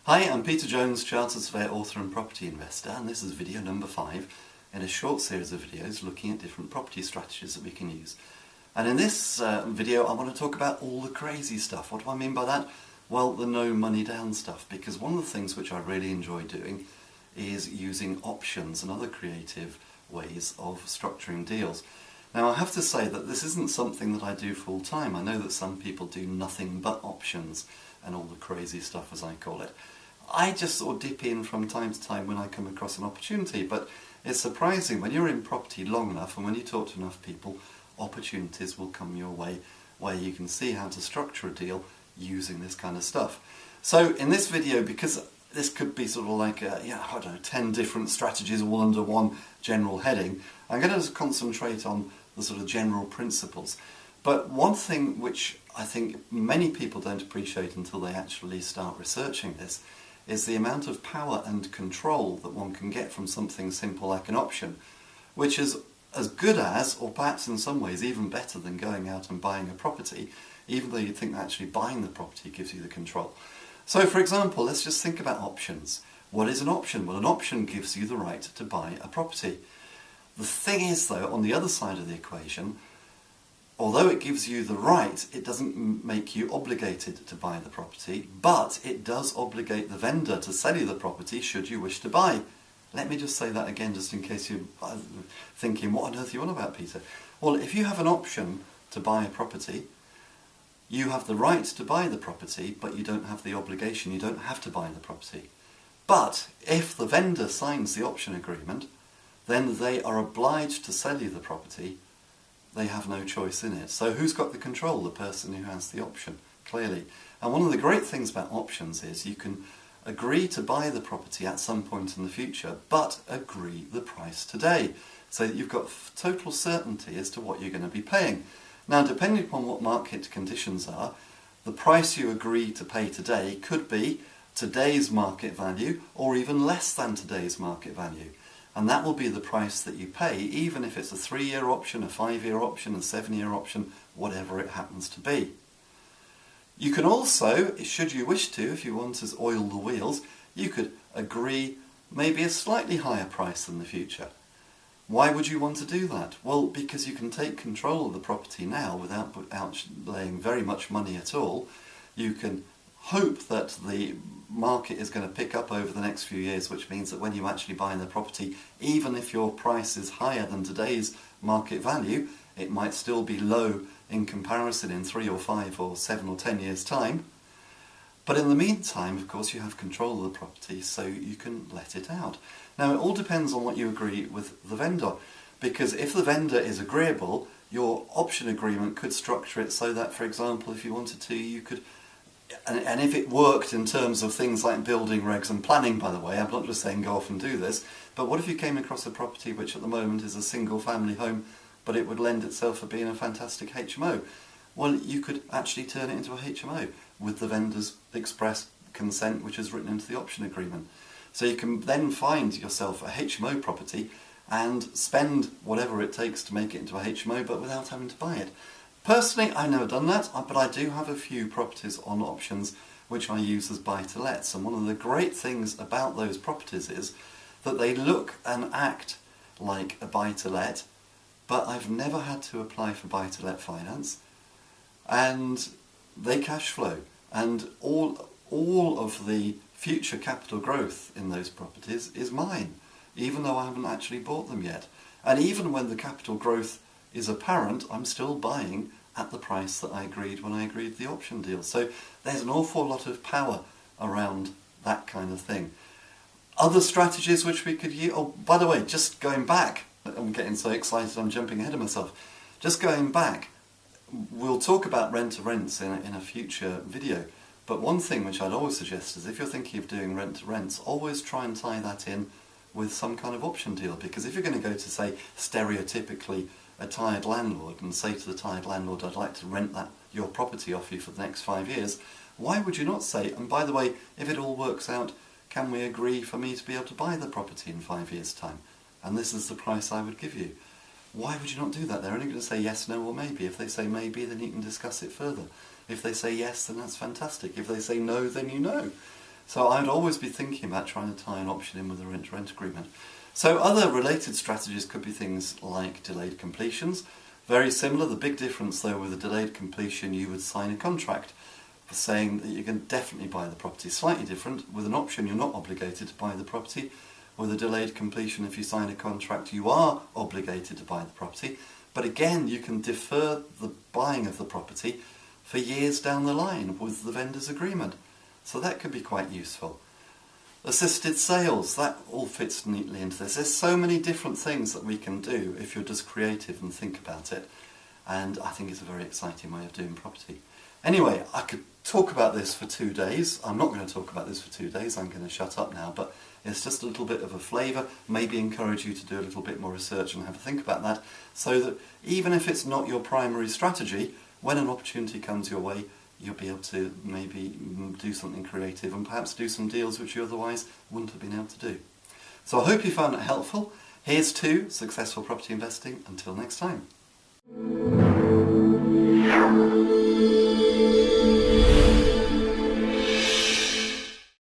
Hi, I'm Peter Jones, Chartered Surveyor, author and property investor, and this is video number 5 in a short series of videos looking at different property strategies that we can use. And in this video I want to talk about all the crazy stuff. What do I mean by that? Well, the no money down stuff, because one of the things which I really enjoy doing is using options and other creative ways of structuring deals. Now I have to say that this isn't something that I do full time. I know that some people do nothing but options and all the crazy stuff, as I call it. I just sort of dip in from time to time when I come across an opportunity, but it's surprising when you're in property long enough and when you talk to enough people, opportunities will come your way where you can see how to structure a deal using this kind of stuff. So in this video, because this could be sort of like, 10 different strategies all under one general heading, I'm going to concentrate on the sort of general principles. But one thing which I think many people don't appreciate until they actually start researching this is the amount of power and control that one can get from something simple like an option, which is as good as, or perhaps in some ways even better than going out and buying a property, even though you'd think that actually buying the property gives you the control. So for example, let's just think about options. What is an option? Well, an option gives you the right to buy a property. The thing is though, on the other side of the equation, although it gives you the right, it doesn't make you obligated to buy the property, but it does obligate the vendor to sell you the property should you wish to buy. Let me just say that again, just in case you're thinking, what on earth are you on about, Peter? Well, if you have an option to buy a property, you have the right to buy the property, but you don't have the obligation, you don't have to buy the property. But if the vendor signs the option agreement, then they are obliged to sell you the property. They have no choice in it. So who's got the control? The person who has the option, clearly. And one of the great things about options is you can agree to buy the property at some point in the future, but agree the price today, so that you've got total certainty as to what you're going to be paying. Now, depending upon what market conditions are, the price you agree to pay today could be today's market value or even less than today's market value. And that will be the price that you pay, even if it's a 3-year option, a 5-year option, a 7-year option, whatever it happens to be. You can also, should you wish to, if you want to oil the wheels, you could agree maybe a slightly higher price in the future. Why would you want to do that? Well, because you can take control of the property now without outlaying very much money at all. You can hope that the market is going to pick up over the next few years, which means that when you actually buy the property, even if your price is higher than today's market value, it might still be low in comparison in 3 or 5 or 7 or 10 years' time. But in the meantime, of course, you have control of the property, so you can let it out. Now, it all depends on what you agree with the vendor, because if the vendor is agreeable, your option agreement could structure it so that, for example, if you wanted to, you could, and if it worked in terms of things like building regs and planning, by the way, I'm not just saying go off and do this, but what if you came across a property which at the moment is a single family home, but it would lend itself for being a fantastic HMO? Well, you could actually turn it into a HMO with the vendor's express consent, which is written into the option agreement. So you can then find yourself a HMO property and spend whatever it takes to make it into a HMO, but without having to buy it. Personally, I've never done that, but I do have a few properties on options which I use as buy-to-lets, and one of the great things about those properties is that they look and act like a buy-to-let, but I've never had to apply for buy-to-let finance, and they cash flow, and all of the future capital growth in those properties is mine, even though I haven't actually bought them yet. And even when the capital growth is apparent, I'm still buying at the price that I agreed when I agreed the option deal. So there's an awful lot of power around that kind of thing. Other strategies which we could use, oh, by the way, just going back, I'm getting so excited I'm jumping ahead of myself. Just going back, we'll talk about rent-to-rents in a future video, but one thing which I'd always suggest is if you're thinking of doing rent-to-rents, always try and tie that in with some kind of option deal, because if you're going to go to, say, stereotypically a tired landlord and say to the tired landlord, I'd like to rent your property off you for the next 5 years, why would you not say, and by the way, if it all works out, can we agree for me to be able to buy the property in 5 years' time? And this is the price I would give you. Why would you not do that? They're only going to say yes, no or maybe. If they say maybe, then you can discuss it further. If they say yes, then that's fantastic. If they say no, then you know. So I'd always be thinking about trying to tie an option in with a rent-to-rent agreement. So other related strategies could be things like delayed completions. Very similar. The big difference though with a delayed completion, you would sign a contract for saying that you can definitely buy the property. Slightly different. With an option, you're not obligated to buy the property. With a delayed completion, if you sign a contract, you are obligated to buy the property. But again, you can defer the buying of the property for years down the line with the vendor's agreement. So that could be quite useful. Assisted sales, that all fits neatly into this. There's so many different things that we can do if you're just creative and think about it. And I think it's a very exciting way of doing property. Anyway, I could talk about this for 2 days. I'm not going to talk about this for 2 days. I'm going to shut up now. But it's just a little bit of a flavour. Maybe encourage you to do a little bit more research and have a think about that. So that even if it's not your primary strategy, when an opportunity comes your way, you'll be able to maybe do something creative and perhaps do some deals which you otherwise wouldn't have been able to do. So I hope you found it helpful. Here's to successful property investing. Until next time.